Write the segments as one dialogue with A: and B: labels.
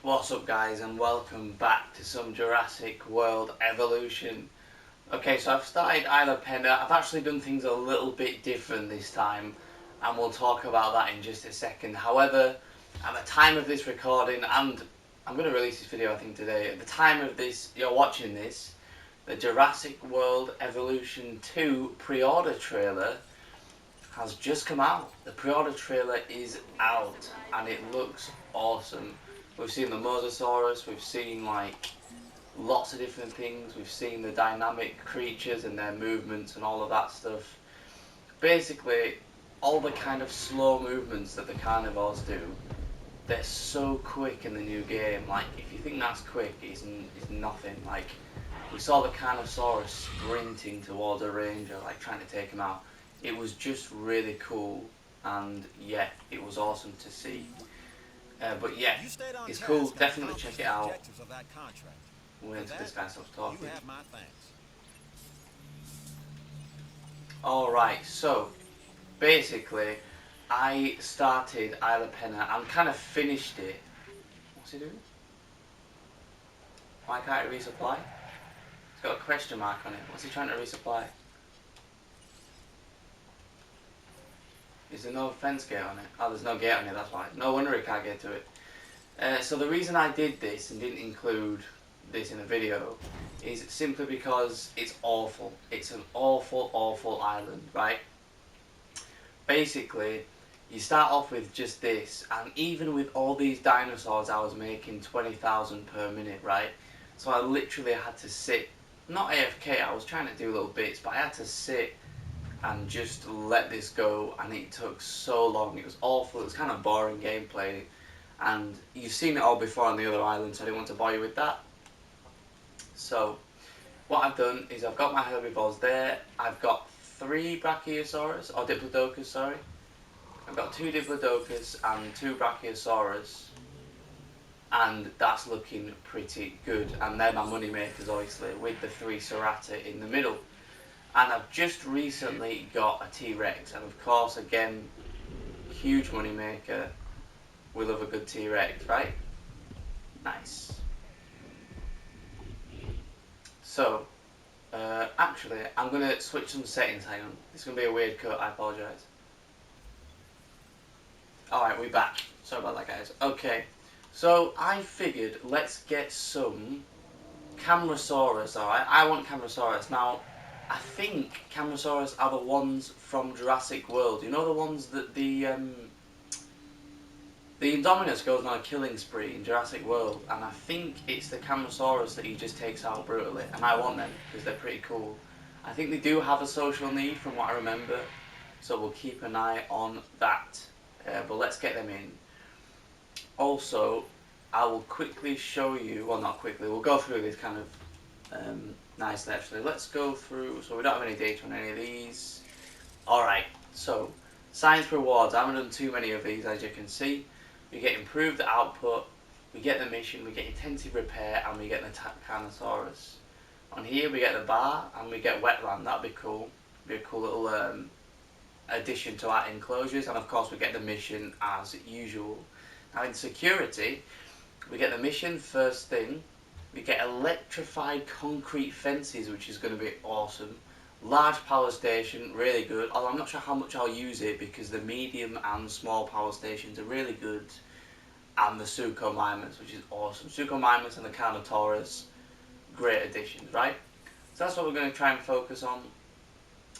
A: What's up guys, and welcome back to some Jurassic World Evolution. Okay, so I've started Isla Pena. I've actually done things a little bit different this time, and we'll talk about that in just a second. However, at the time of this recording, and I'm going to release this video I think today, at the time of this, you're watching this, the Jurassic World Evolution 2 pre-order trailer has just come out. The pre-order trailer is out, and it looks awesome. We've seen the Mosasaurus, we've seen like lots of different things, we've seen the dynamic creatures and their movements and all of that stuff. Basically, all the kind of slow movements that the carnivores do, they're so quick in the new game. Like, if you think that's quick, it's nothing. Like, we saw the Carnosaurus sprinting towards a ranger, like trying to take him out. It was just really cool, and yeah, it was awesome to see. But yeah, it's cool. Definitely check it out. Wait until this guy stops talking. Alright, so basically, I started Isla Pena and kind of finished it. What's he doing? Why can't it resupply? It's got a question mark on it. What's he trying to resupply? Is there no fence gate on it? Oh, there's no gate on it, that's why. No wonder he can't get to it. So the reason I did this and didn't include this in the video is simply because it's awful. It's an awful, awful island, right? Basically, you start off with just this, and even with all these dinosaurs, I was making 20,000 per minute, right? So I literally had to sit, not AFK, I was trying to do little bits, but I had to sit and just let this go, and it took so long. It was awful. It was kind of boring gameplay, and you've seen it all before on the other island, so I didn't want to bore you with that. So what I've done is I've got my herbivores there. I've got 3 Brachiosaurus, or Diplodocus, sorry. I've got 2 Diplodocus and 2 Brachiosaurus, and that's looking pretty good. And they're my money makers, obviously, with the 3 Serrata in the middle. And I've just recently got a T-Rex, and of course, again, huge money maker. We love a good T-Rex, right? Nice. So, actually, I'm going to switch some settings, hang on. It's going to be a weird cut, I apologise. Alright, we're back. Sorry about that, guys. Okay, so I figured let's get some Camarasaurus, alright? I want Camarasaurus. Now, I think Camarasaurus are the ones from Jurassic World. You know the ones that the Indominus goes on a killing spree in Jurassic World, and I think it's the Camarasaurus that he just takes out brutally, and I want them because they're pretty cool. I think they do have a social need from what I remember, so we'll keep an eye on that. But let's get them in. Also, I will quickly show you, well not quickly, we'll go through this kind of nicely actually. Let's go through, so we don't have any data on any of these. Alright, so science rewards, I haven't done too many of these as you can see. We get improved output, we get the mission, we get intensive repair, and we get the Carnosaurus. On here we get the bar and we get wetland. That'd be cool. Be a cool little addition to our enclosures, and of course we get the mission as usual. Now in security, we get the mission first thing. We get electrified concrete fences, which is going to be awesome. Large power station, really good. Although I'm not sure how much I'll use it because the medium and small power stations are really good. And the Suchomimus, which is awesome. Suchomimus and the Carnotaurus, great additions, right? So that's what we're going to try and focus on.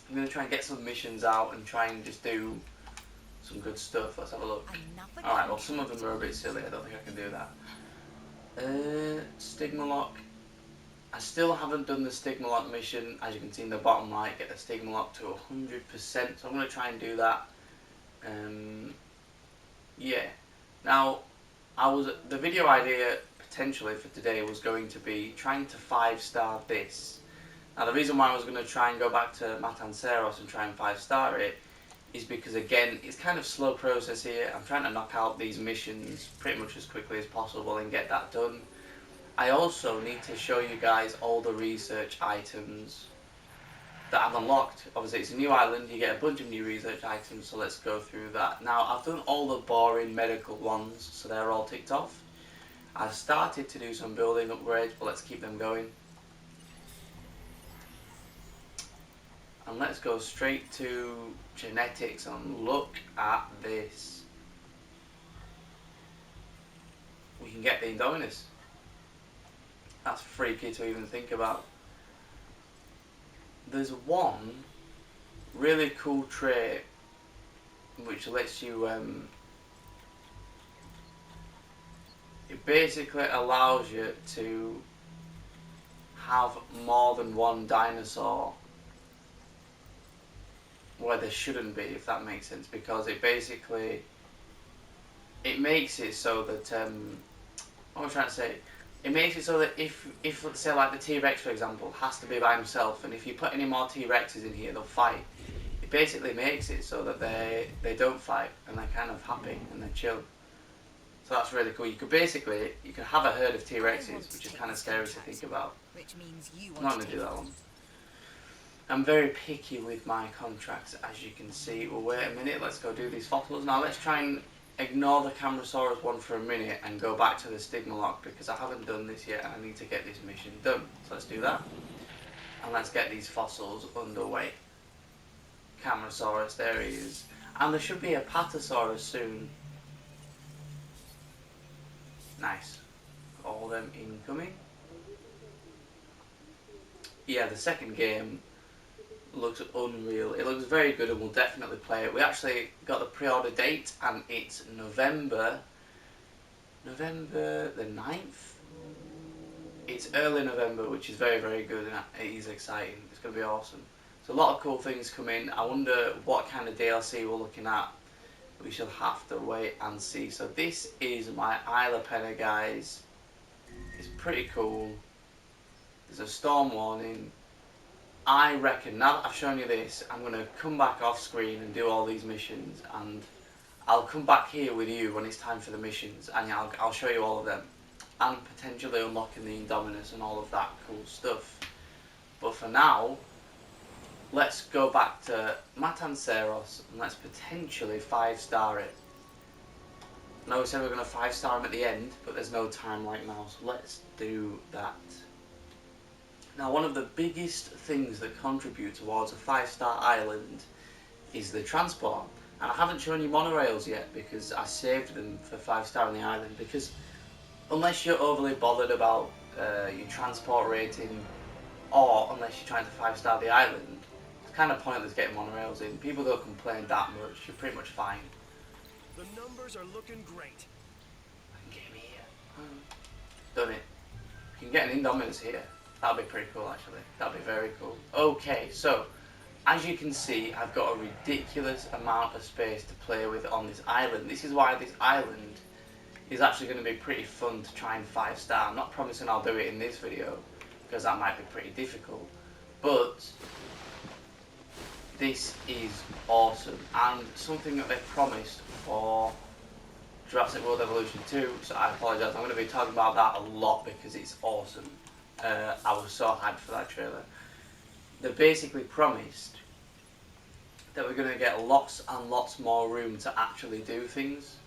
A: I'm going to try and get some missions out and try and just do some good stuff. Let's have a look. Alright, well some of them are a bit silly. I don't think I can do that. Stigma lock. I still haven't done the Stigma lock mission. As you can see in the bottom right, get the Stigma lock to 100%. So I'm going to try and do that. Yeah. Now, the video idea potentially for today was going to be trying to 5-star this. Now the reason why I was going to try and go back to Matanceros and try and 5-star it is because again, it's kind of slow process here. I'm trying to knock out these missions pretty much as quickly as possible and get that done. I also need to show you guys all the research items that I've unlocked. Obviously it's a new island, you get a bunch of new research items, so let's go through that. Now I've done all the boring medical ones, so they're all ticked off. I've started to do some building upgrades, but let's keep them going. And let's go straight to genetics and look at this. We can get the indominus. That's freaky to even think about. There's one really cool trait which lets you it basically allows you to have more than one dinosaur where there shouldn't be, if that makes sense, because it basically it makes it so that what am I trying to say? It makes it so that if let's say like the T-Rex for example has to be by himself, and if you put any more T-Rexes in here they'll fight. It basically makes it so that they don't fight and they're kind of happy and they're chill. So that's really cool. You could have a herd of T-Rexes, which is kind of scary to think about. I'm not going to do that one. I'm very picky with my contracts, as you can see. Well, wait a minute, let's go do these fossils. Now let's try and ignore the Camarasaurus one for a minute and go back to the Stigmalock, because I haven't done this yet and I need to get this mission done. So let's do that. And let's get these fossils underway. Camarasaurus, there he is. And there should be a Patasaurus soon. Nice. All of them incoming. Yeah, the second game looks unreal. It looks very good and we'll definitely play it. We actually got the pre-order date and it's November the 9th? It's early November, which is very, very good and it is exciting. It's going to be awesome. So a lot of cool things come in. I wonder what kind of DLC we're looking at. We shall have to wait and see. So this is my Isla Pena, guys. It's pretty cool. There's a storm warning. I reckon, now that I've shown you this, I'm going to come back off screen and do all these missions, and I'll come back here with you when it's time for the missions, and I'll show you all of them, and potentially unlocking the Indominus and all of that cool stuff. But for now, let's go back to Matanceros and let's potentially 5-star it. I know we said we're going to 5-star him at the end, but there's no time like now, so let's do that. Now, one of the biggest things that contribute towards a 5-star island is the transport. And I haven't shown you monorails yet because I saved them for 5-star on the island, because unless you're overly bothered about your transport rating, or unless you're trying to 5-star the island, it's kind of pointless getting monorails in. People don't complain that much, you're pretty much fine.
B: The numbers are looking great.
A: I can get him here. Done it. You can get an Indominus here. That'd be pretty cool, actually. That'd be very cool. Okay, so as you can see, I've got a ridiculous amount of space to play with on this island. This is why this island is actually going to be pretty fun to try and 5-star. I'm not promising I'll do it in this video, because that might be pretty difficult. But this is awesome, and something that they promised for Jurassic World Evolution 2, so I apologise, I'm going to be talking about that a lot because it's awesome. I was so hyped for that trailer. They basically promised that we're going to get lots and lots more room to actually do things.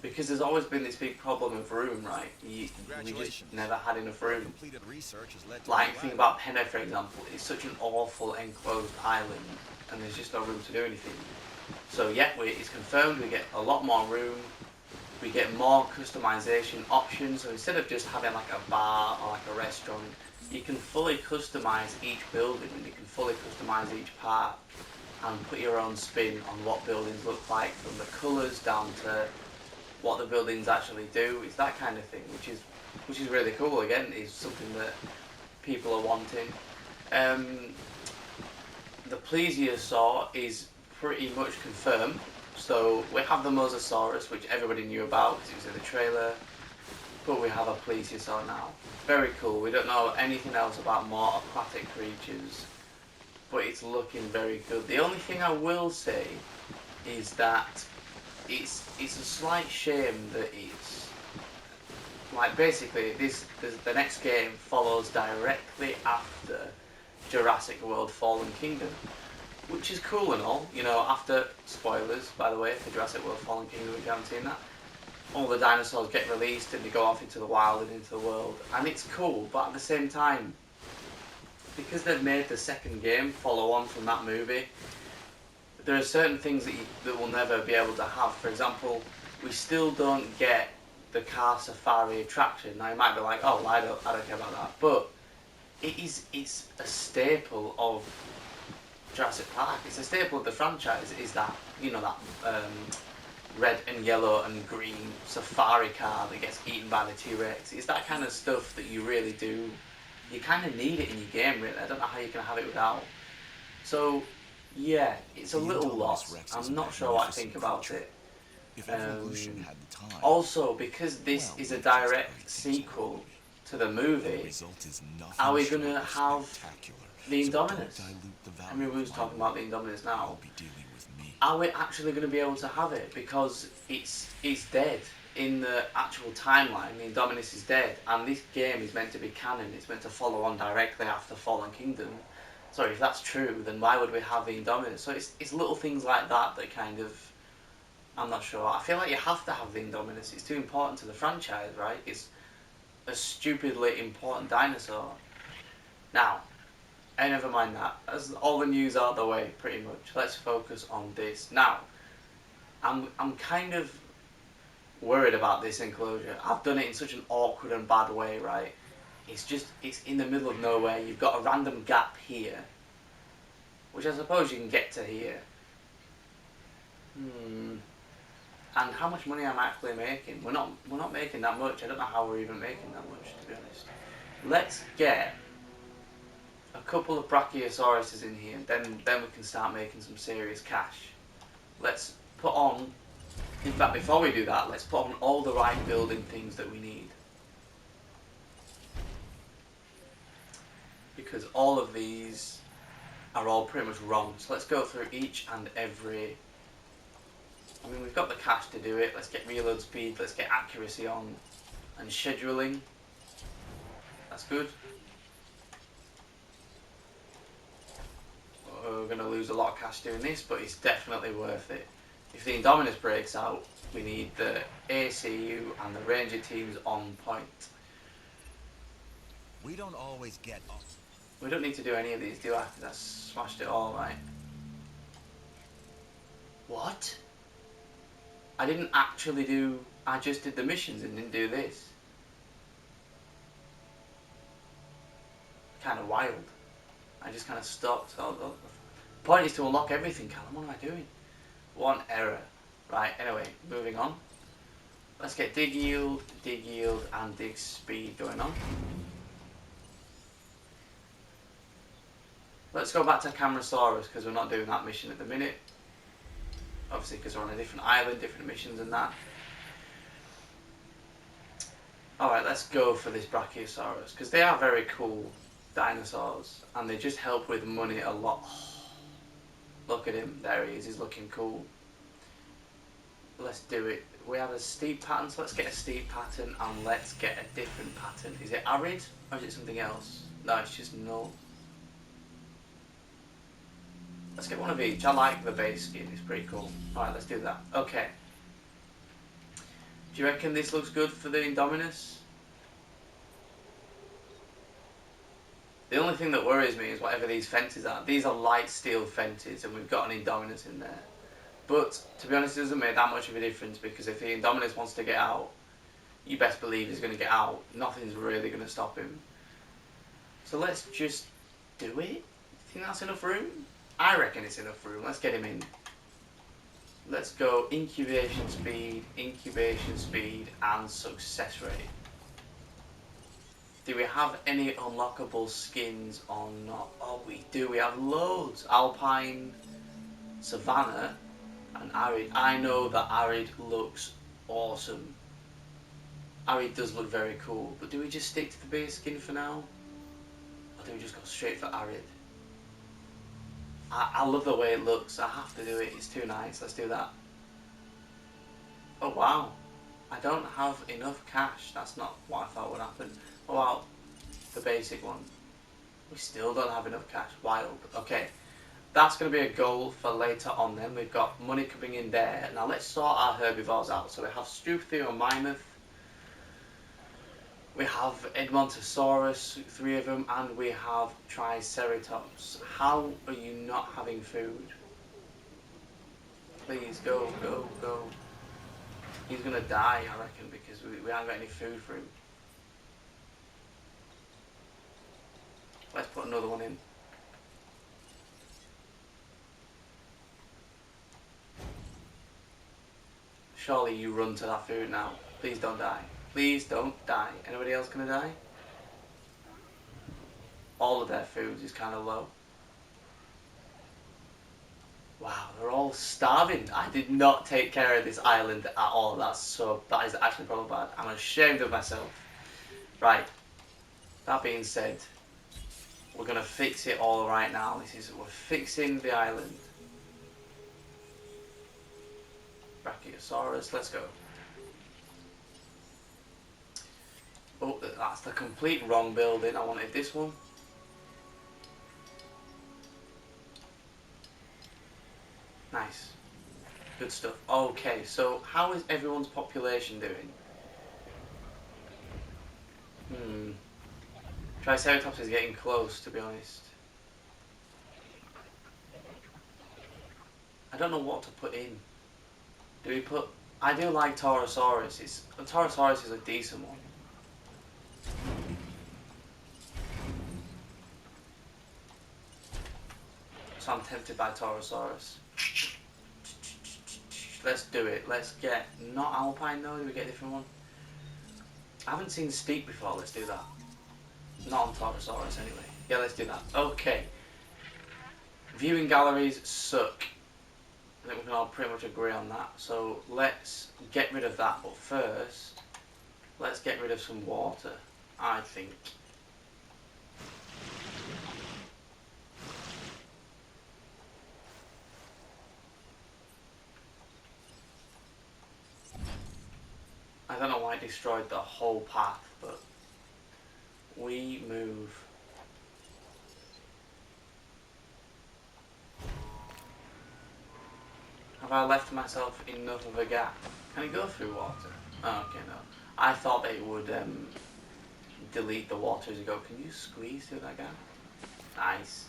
A: Because there's always been this big problem of room, right? We just never had enough room. Like, think about Pena, for example. It's such an awful enclosed island, and there's just no room to do anything. So yeah, it's confirmed we get a lot more room. We get more customization options. So instead of just having like a bar or like a restaurant, you can fully customize each building, and you can fully customize each part and put your own spin on what buildings look like, from the colours down to what the buildings actually do. It's that kind of thing, which is really cool. Again, is something that people are wanting. The plesiosaur is pretty much confirmed. So we have the Mosasaurus, which everybody knew about because it was in the trailer, but we have a plesiosaur now. Very cool. We don't know anything else about more aquatic creatures, but it's looking very good. The only thing I will say is that it's a slight shame that it's like, basically the next game follows directly after Jurassic World Fallen Kingdom. which is cool and all. You know, after spoilers, by the way, for Jurassic World Fallen Kingdom, if you haven't seen that, all the dinosaurs get released and they go off into the wild and into the world, and it's cool. But at the same time, because they've made the second game follow on from that movie, there are certain things that we'll never be able to have. For example, we still don't get the car safari attraction. Now you might be like, oh, well, I don't care about that, but it's a staple of Jurassic Park. It's a staple of the franchise. Is that, you know, that red and yellow and green safari car that gets eaten by the T-Rex? It's that kind of stuff that you really do. You kind of need it in your game, really. I don't know how you can have it without. So, yeah, it's a little lost. I'm not sure what I think about it. Also, because this is a direct sequel to the movie, are we going to have the Indominus? I mean, we was talking about the Indominus now. Are we actually going to be able to have it? Because it's dead. In the actual timeline, the Indominus is dead, and this game is meant to be canon. It's meant to follow on directly after Fallen Kingdom. Sorry, if that's true, then why would we have the Indominus? So it's little things like that that kind of, I'm not sure. I feel like you have to have the Indominus. It's too important to the franchise, right? It's a stupidly important dinosaur. Now, never mind that. As all the news out the way, pretty much. Let's focus on this. Now, I'm kind of worried about this enclosure. I've done it in such an awkward and bad way, right? It's in the middle of nowhere. You've got a random gap here, which I suppose you can get to here. And how much money am I actually making? We're not making that much. I don't know how we're even making that much, to be honest. Let's get a couple of Brachiosauruses in here, then we can start making some serious cash. Let's put on, in fact, before we do that, let's put on all the right building things that we need. Because all of these are all pretty much wrong. So let's go through each and every. I mean, we've got the cash to do it. Let's get reload speed, let's get accuracy on, and scheduling. That's good. We're going to lose a lot of cash doing this, but it's definitely worth it. If the Indominus breaks out, we need the ACU and the Ranger teams on point.
C: We don't always get up.
A: We don't need to do any of these, do I? That's smashed it all, right? What? I didn't actually do... I just did the missions and didn't do this. Kind of wild. I just kind of stopped. The point is to unlock everything, Callum. What am I doing? One error. Right, anyway, moving on. Let's get dig yield, and dig speed going on. Let's go back to Camarasaurus because we're not doing that mission at the minute. Obviously because we're on a different island, different missions and that. Alright, let's go for this Brachiosaurus because they are very cool dinosaurs and they just help with money a lot. Look at him, there he is, he's looking cool. Let's do it. We have a steep pattern, so let's get a steep pattern and let's get a different pattern. Is it arid or is it something else? No, it's just null. Let's get one of each. I like the base skin, it's pretty cool. Alright, let's do that. Okay. Do you reckon this looks good for the Indominus? The only thing that worries me is whatever these fences are. These are light steel fences and we've got an Indominus in there. But, to be honest, it doesn't make that much of a difference because if the Indominus wants to get out, you best believe he's going to get out. Nothing's really going to stop him. So let's just do it. Think that's enough room? I reckon it's enough room. Let's get him in. Let's go incubation speed, and success rate. Do we have any unlockable skins or not? Oh, we do. We have loads. Alpine, Savannah, and Arid. I know that Arid looks awesome. Arid does look very cool. But do we just stick to the base skin for now? Or do we just go straight for Arid? I love the way it looks. I have to do it. It's too nice. Let's do that. Oh wow. I don't have enough cash. That's not what I thought would happen. Oh wow. The basic one. We still don't have enough cash. Wild. Okay. that's going to be a goal for later on then. We've got money coming in there. Now let's sort our herbivores out. So we have Struthiomimus, we have Edmontosaurus, 3 of them, and we have Triceratops. How are you not having food? Please, go, go, go. He's going to die, I reckon, because we haven't got any food for him. Let's put another one in. Surely you run to that food now. Please don't die. Please don't die. Anybody else gonna die? All of their food is kind of low. Wow, they're all starving. I did not take care of this island at all. That is actually probably bad. I'm ashamed of myself. Right. That being said, we're gonna fix it all right now. We're fixing the island. Brachiosaurus, let's go. Oh, that's the complete wrong building. I wanted this one. Nice. Good stuff. Okay, so how is everyone's population doing? Triceratops is getting close, to be honest. I don't know what to put in. Do we put... I do like Taurosaurus. Taurosaurus is a decent one. So I'm tempted by Taurosaurus. Let's do it. Let's get... Not Alpine though, do we get a different one? I haven't seen Steep before, let's do that. Not on Taurosaurus anyway. Yeah, let's do that. Okay. Viewing galleries suck. I think we can all pretty much agree on that. So let's get rid of that. But first, let's get rid of some water, I think. I don't know why it destroyed the whole path, but we move. Have I left myself enough of a gap? Can it go through water? Oh, okay, no. I thought it would delete the water as you go. Can you squeeze through that gap? Nice.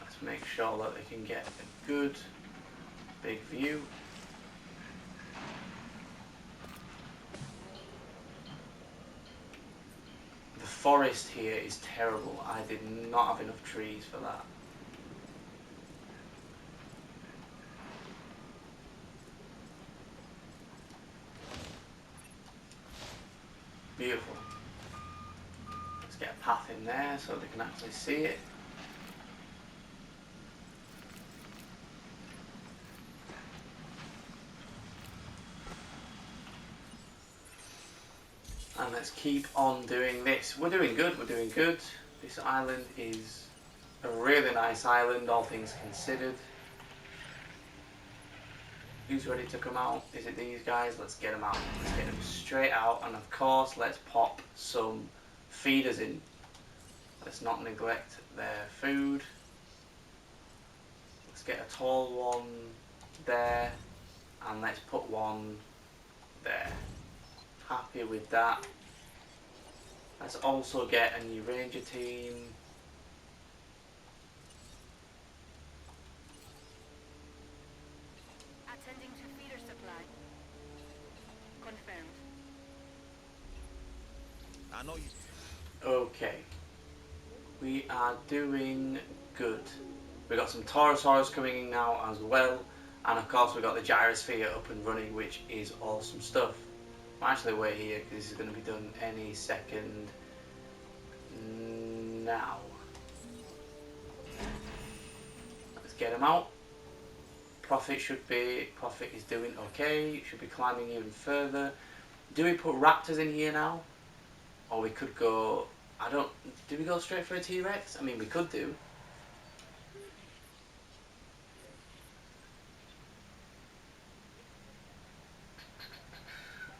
A: Let's make sure that they can get a good big view. The forest here is terrible. I did not have enough trees for that. Beautiful. Let's get a path in there so they can actually see it. And let's keep on doing this. We're doing good, we're doing good. This island is a really nice island, all things considered. Who's ready to come out? Is it these guys? Let's get them out. Let's get them straight out. And of course, let's pop some feeders in. Let's not neglect their food. Let's get a tall one there. And let's put one there. Happy with that. Let's also get a new ranger team.
C: Attending to feeder supply. Confirmed.
B: I know you.
A: Okay. We are doing good. We've got some Taurosaurus coming in now as well. And of course we've got the gyrosphere up and running, which is awesome stuff. I'll actually wait here because this is going to be done any second now. Let's get him out. Prophet is doing okay. Should be climbing even further. Do we put raptors in here now? Or we could go, do we go straight for a T-Rex? I mean, we could do.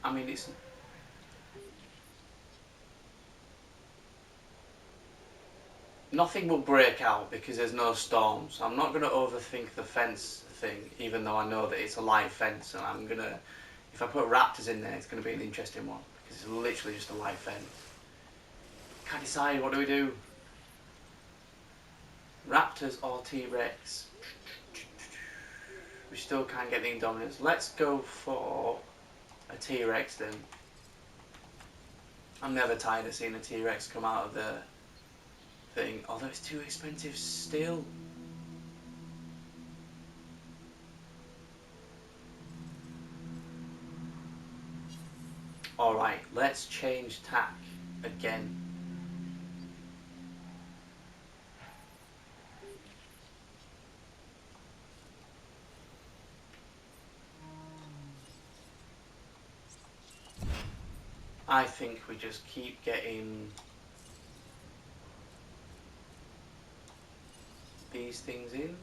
A: I mean, nothing will break out because there's no storm. So I'm not going to overthink the fence thing, even though I know that it's a live fence, and I'm going to, if I put raptors in there, it's going to be an interesting one because it's literally just a live fence. Can't decide, what do we do? Raptors or T-Rex? We still can't get the indominus. Let's go for a T-Rex then. I'm never tired of seeing a T-Rex come out of the thing, although it's too expensive still. Alright, let's change tack again. I think we just keep getting these things in.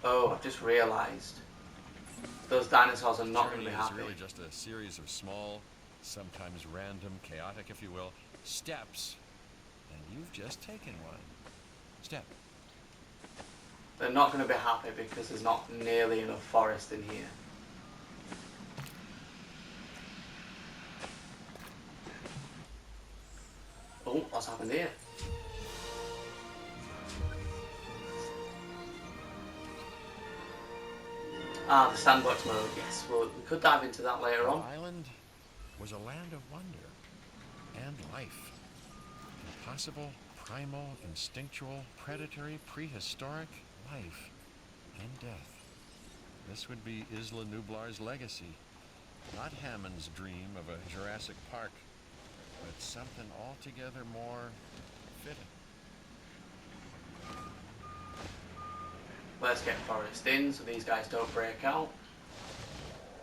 A: Oh, I've just realised those dinosaurs are not going to be happy.
D: It's really just a series of small, sometimes random, chaotic, if you will, steps, and you've just taken one. Step.
A: They're not going to be happy because there's not nearly enough forest in here. Oh, what's happened here? Ah, the sandbox mode, yes. Well, we could dive into that later on.
D: The island was a land of wonder and life. Impossible, primal, instinctual, predatory, prehistoric life and death. This would be Isla Nublar's legacy. Not Hammond's dream of a Jurassic Park, but something altogether more fitting.
A: Let's get forest in so these guys don't break out.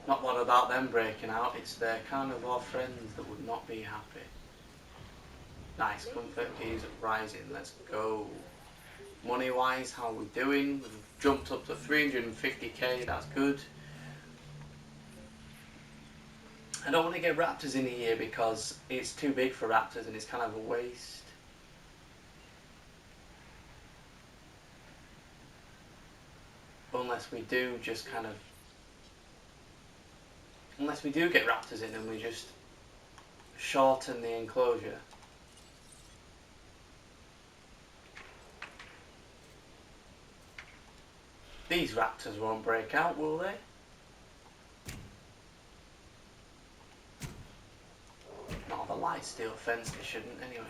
A: Not what about them breaking out, it's their carnivore friends that would not be happy. Nice, comfort is rising, let's go. Money wise, how are we doing? We've jumped up to 350k, that's good. I don't want to get raptors in here because it's too big for raptors and it's kind of a waste. Unless we do just kind of... Unless we do get raptors in and we just shorten the enclosure. These raptors won't break out, will they? Not the light steel fence, they shouldn't anyway.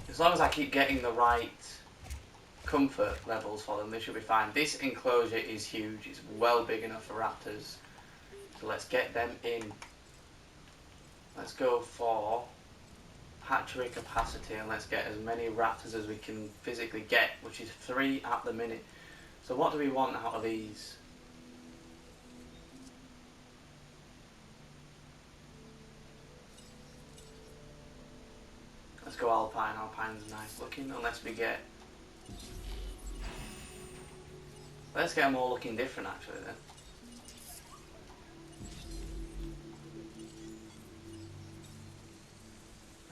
A: As long as I keep getting the right comfort levels for them, they should be fine. This enclosure is huge, it's well big enough for raptors. So let's get them in. Let's go for hatchery capacity and let's get as many raptors as we can physically get, which is 3 at the minute. So what do we want out of these? Let's go alpine. Alpine's nice looking, unless we get... Let's get them all looking different actually then.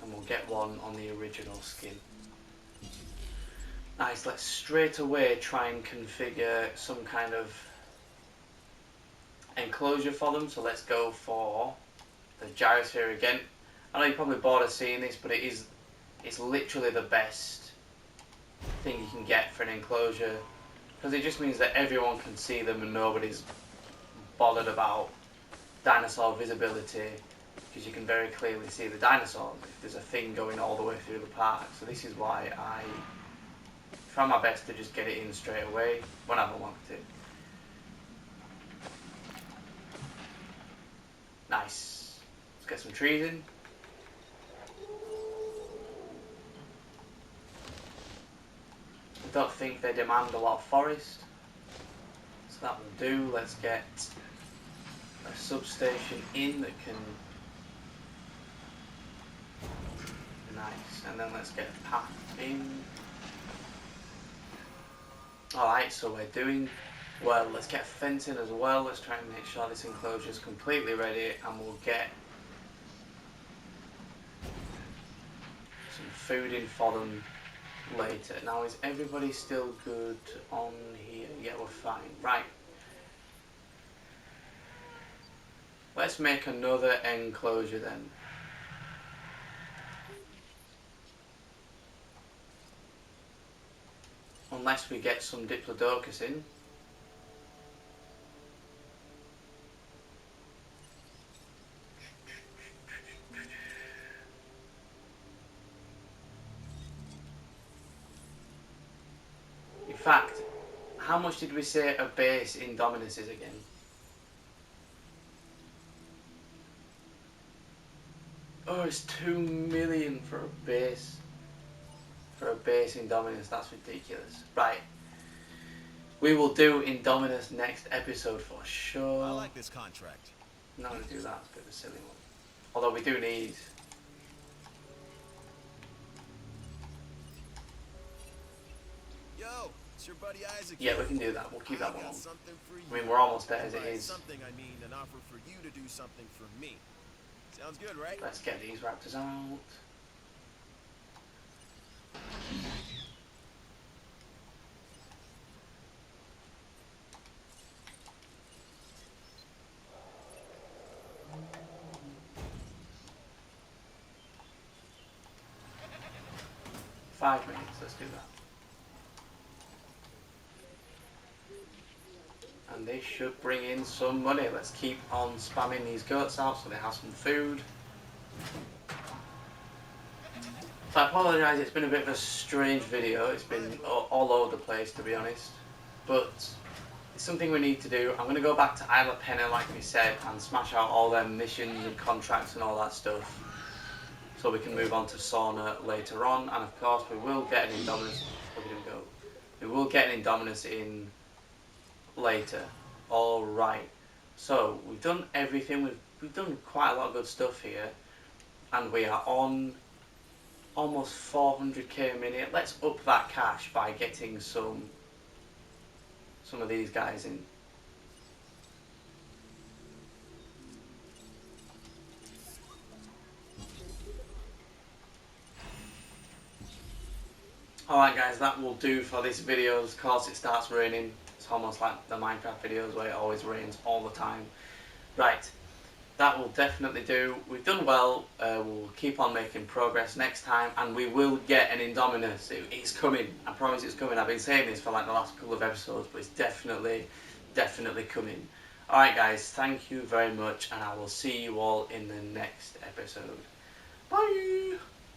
A: And we'll get one on the original skin. Nice, let's straight away try and configure some kind of enclosure for them. So let's go for the gyrosphere again. I know you're probably bored of seeing this, but it's literally the best thing you can get for an enclosure. Because it just means that everyone can see them and nobody's bothered about dinosaur visibility. Because you can very clearly see the dinosaurs if there's a thing going all the way through the park. So this is why I try my best to just get it in straight away whenever I want it. Nice. Let's get some trees in. I don't think they demand a lot of forest, so that will do. Let's get a substation in that can... Nice, and then let's get a path in. Alright, so we're doing well, let's get fencing as well. Let's try and make sure this enclosure is completely ready, and we'll get some food in for them later. Now, is everybody still good on here? Yeah, we're fine. Right. Let's make another enclosure then. Unless we get some Diplodocus in. In fact, how much did we say a base indominus is again? Oh, it's 2 million for a base. For a base Indominus, that's ridiculous. Right. We will do Indominus next episode for sure.
B: I like this contract.
A: No, to do that, it's a bit of a silly one. Although we do need...
B: Yo, it's your buddy Isaac.
A: Yeah, we can do that. We'll keep that one
B: got
A: on.
B: something for you.
A: I mean, we're almost there as it
B: By
A: is.
B: something, I mean an offer for you to do something for me. Sounds good, right?
A: Let's get these raptors out. Five minutes, let's do that. And they should bring in some money. Let's keep on spamming these goats out so they have some food. So I apologise, it's been a bit of a strange video. It's been all over the place, to be honest. But it's something we need to do. I'm going to go back to Isla Pena, like we said, and smash out all their missions and contracts and all that stuff. So we can move on to Sauna later on. And of course, we will get an Indominus. Where did we go? We will get an Indominus in later. Alright. So, we've done everything. We've done quite a lot of good stuff here. And we are on almost 400k a minute. Let's up that cash by getting some of these guys in. Alright guys, that will do for this video. Of course it starts raining. It's almost like the Minecraft videos where it always rains all the time. Right, that will definitely do. We've done well. We'll keep on making progress next time, and we will get an Indominus. It's coming. I promise it's coming. I've been saying this for like the last couple of episodes, but it's definitely coming. Alright guys, thank you very much, and I will see you all in the next episode. Bye!